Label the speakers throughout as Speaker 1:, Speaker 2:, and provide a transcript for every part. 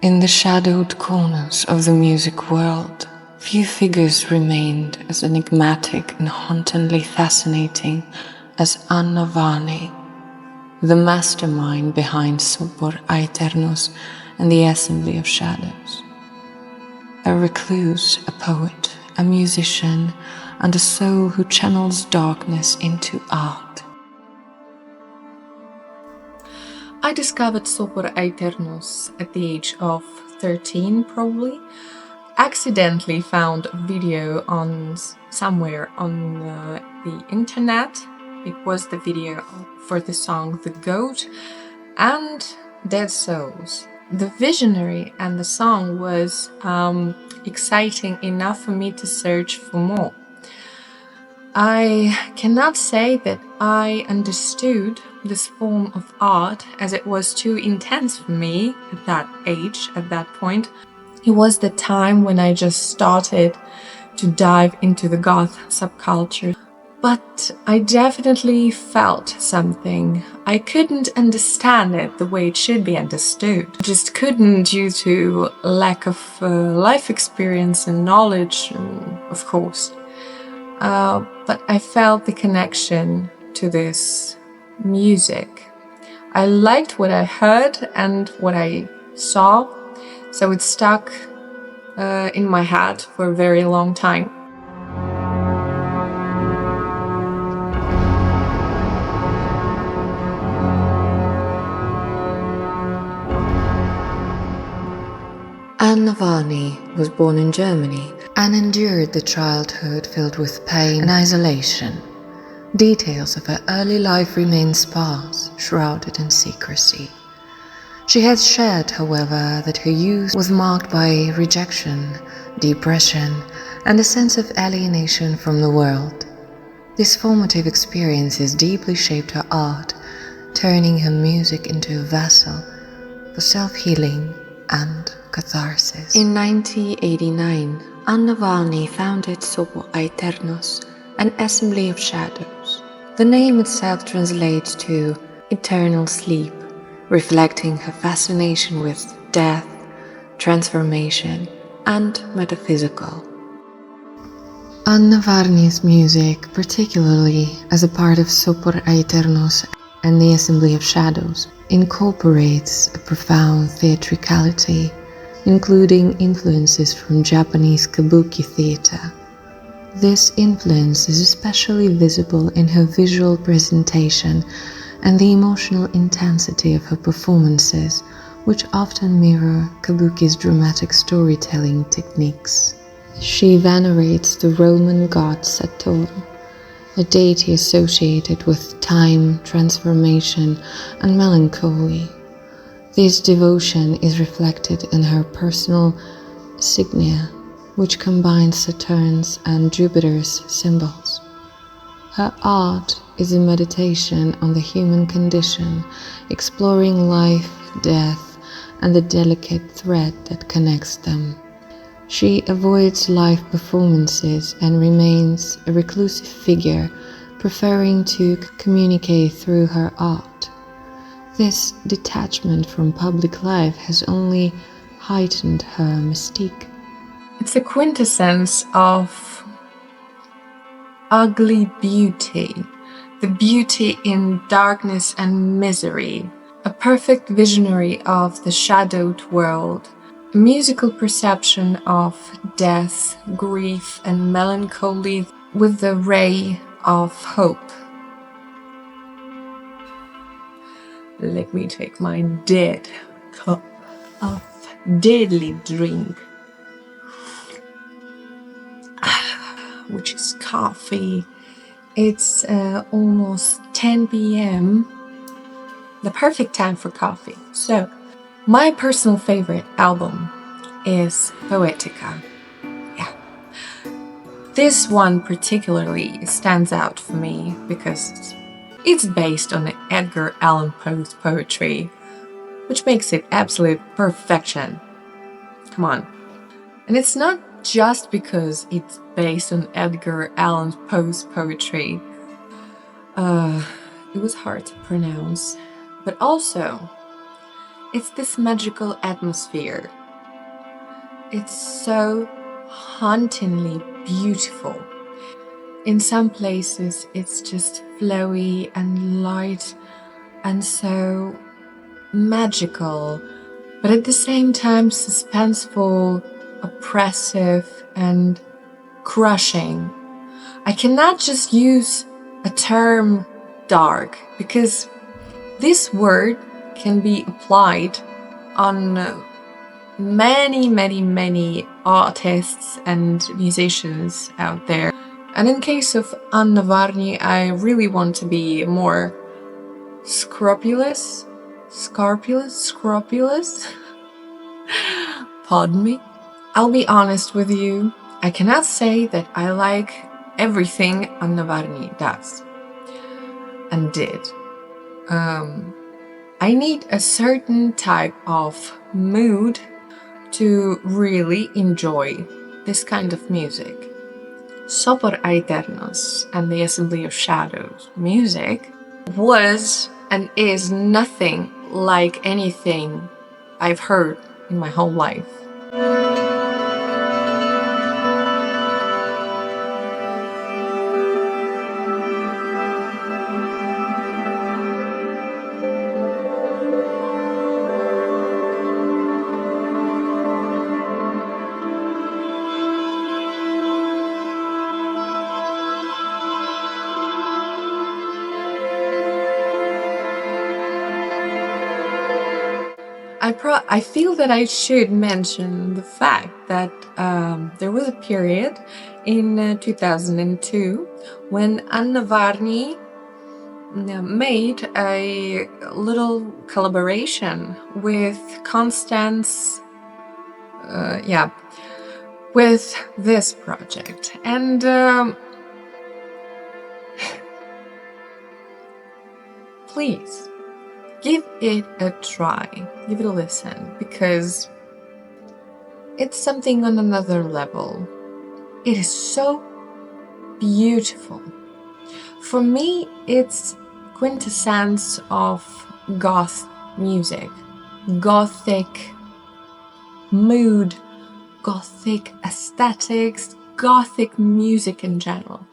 Speaker 1: In the shadowed corners of the music world, few figures remained as enigmatic and hauntingly fascinating as Anna-Varney, the mastermind behind Sopor Aeternus and the Ensemble of Shadows. A recluse, a poet, a musician, and a soul who channels darkness into art. I discovered Sopor Aeternus at the age of 13, probably. Accidentally found a video somewhere on the internet. It was the video for the song The Goat and Dead Souls. The visionary and the song was exciting enough for me to search for more. I cannot say that I understood this form of art, as it was too intense for me at that age, at that point. It was the time when I just started to dive into the goth subculture. But I definitely felt something. I couldn't understand it the way it should be understood. I just couldn't, due to lack of life experience and knowledge, of course. But I felt the connection to this music. I liked what I heard and what I saw, so it stuck in my head for a very long time. Anna-Varney was born in Germany and endured the childhood filled with pain and isolation. Details of her early life remain sparse, shrouded in secrecy. She has shared, however, that her youth was marked by rejection, depression, and a sense of alienation from the world. These formative experiences deeply shaped her art, turning her music into a vessel for self-healing and catharsis. In 1989, Anna-Varney founded Sopor Aeternus, an Ensemble of Shadows. The name itself translates to eternal sleep, reflecting her fascination with death, transformation, and metaphysical. Anna-Varney's music, particularly as a part of Sopor Aeternus and the Ensemble of Shadows, incorporates a profound theatricality, including influences from Japanese kabuki theater. This influence is especially visible in her visual presentation and the emotional intensity of her performances, which often mirror kabuki's dramatic storytelling techniques. She venerates the Roman god Saturn, a deity associated with time, transformation, and melancholy. This devotion is reflected in her personal insignia, which combines Saturn's and Jupiter's symbols. Her art is a meditation on the human condition, exploring life, death, and the delicate thread that connects them. She avoids live performances and remains a reclusive figure, preferring to communicate through her art. This detachment from public life has only heightened her mystique. It's a quintessence of ugly beauty, the beauty in darkness and misery, a perfect visionary of the shadowed world, a musical perception of death, grief, and melancholy with the ray of hope. Let me take my dead cup of deadly drink, which is coffee. It's almost 10 p.m. The perfect time for coffee. So, my personal favorite album is Poetica. Yeah. This one particularly stands out for me because it's based on Edgar Allan Poe's poetry, which makes it absolute perfection. Come on. And it's not just because it's based on Edgar Allan Poe's poetry. It was hard to pronounce. But also, it's this magical atmosphere It's so hauntingly beautiful. In some places, it's just flowy and light and so magical, but at the same time suspenseful, oppressive, and crushing. I cannot just use a term dark because this word can be applied on many artists and musicians out there. And in case of Anna-Varney, I really want to be more scrupulous. Pardon me. I'll be honest with you, I cannot say that I like everything Anna-Varney does and did. I need a certain type of mood to really enjoy this kind of music. Sopor Aeternus and the Assembly of Shadows music was and is nothing like anything I've heard in my whole life. I feel that I should mention the fact that there was a period in 2002 when Anna-Varney made a little collaboration with Constance, with this project. And please, give it a try, give it a listen, because it's something on another level. It is so beautiful. For me, it's quintessence of goth music, gothic mood, gothic aesthetics, gothic music in general.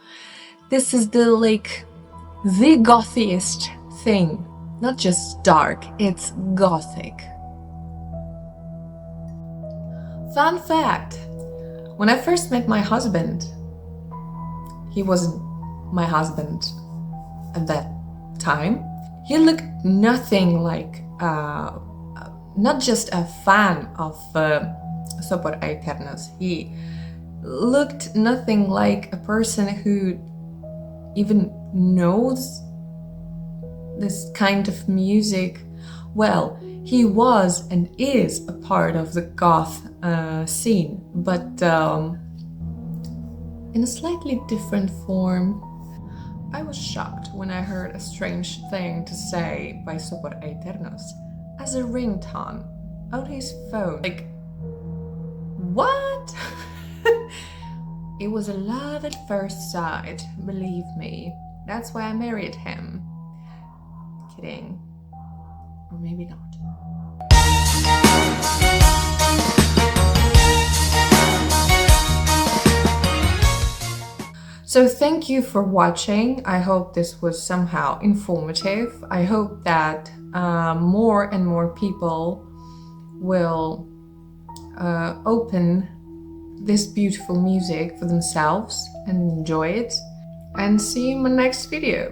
Speaker 1: This is the gothiest thing. Not just dark, it's gothic. Fun fact, when I first met my husband, he wasn't my husband at that time. He looked nothing like, not just a fan of Sopor Aeternus. He looked nothing like a person who even knows this kind of music. Well, he was and is a part of the goth scene, but in a slightly different form. I was shocked when I heard a strange thing to say by Sopor Aeternus as a ringtone on his phone. Like, what? It was a love at first sight, believe me. That's why I married him. Kidding. Or maybe not. So thank you for watching. I hope this was somehow informative. I hope that more and more people will open this beautiful music for themselves and enjoy it. And see you in my next video.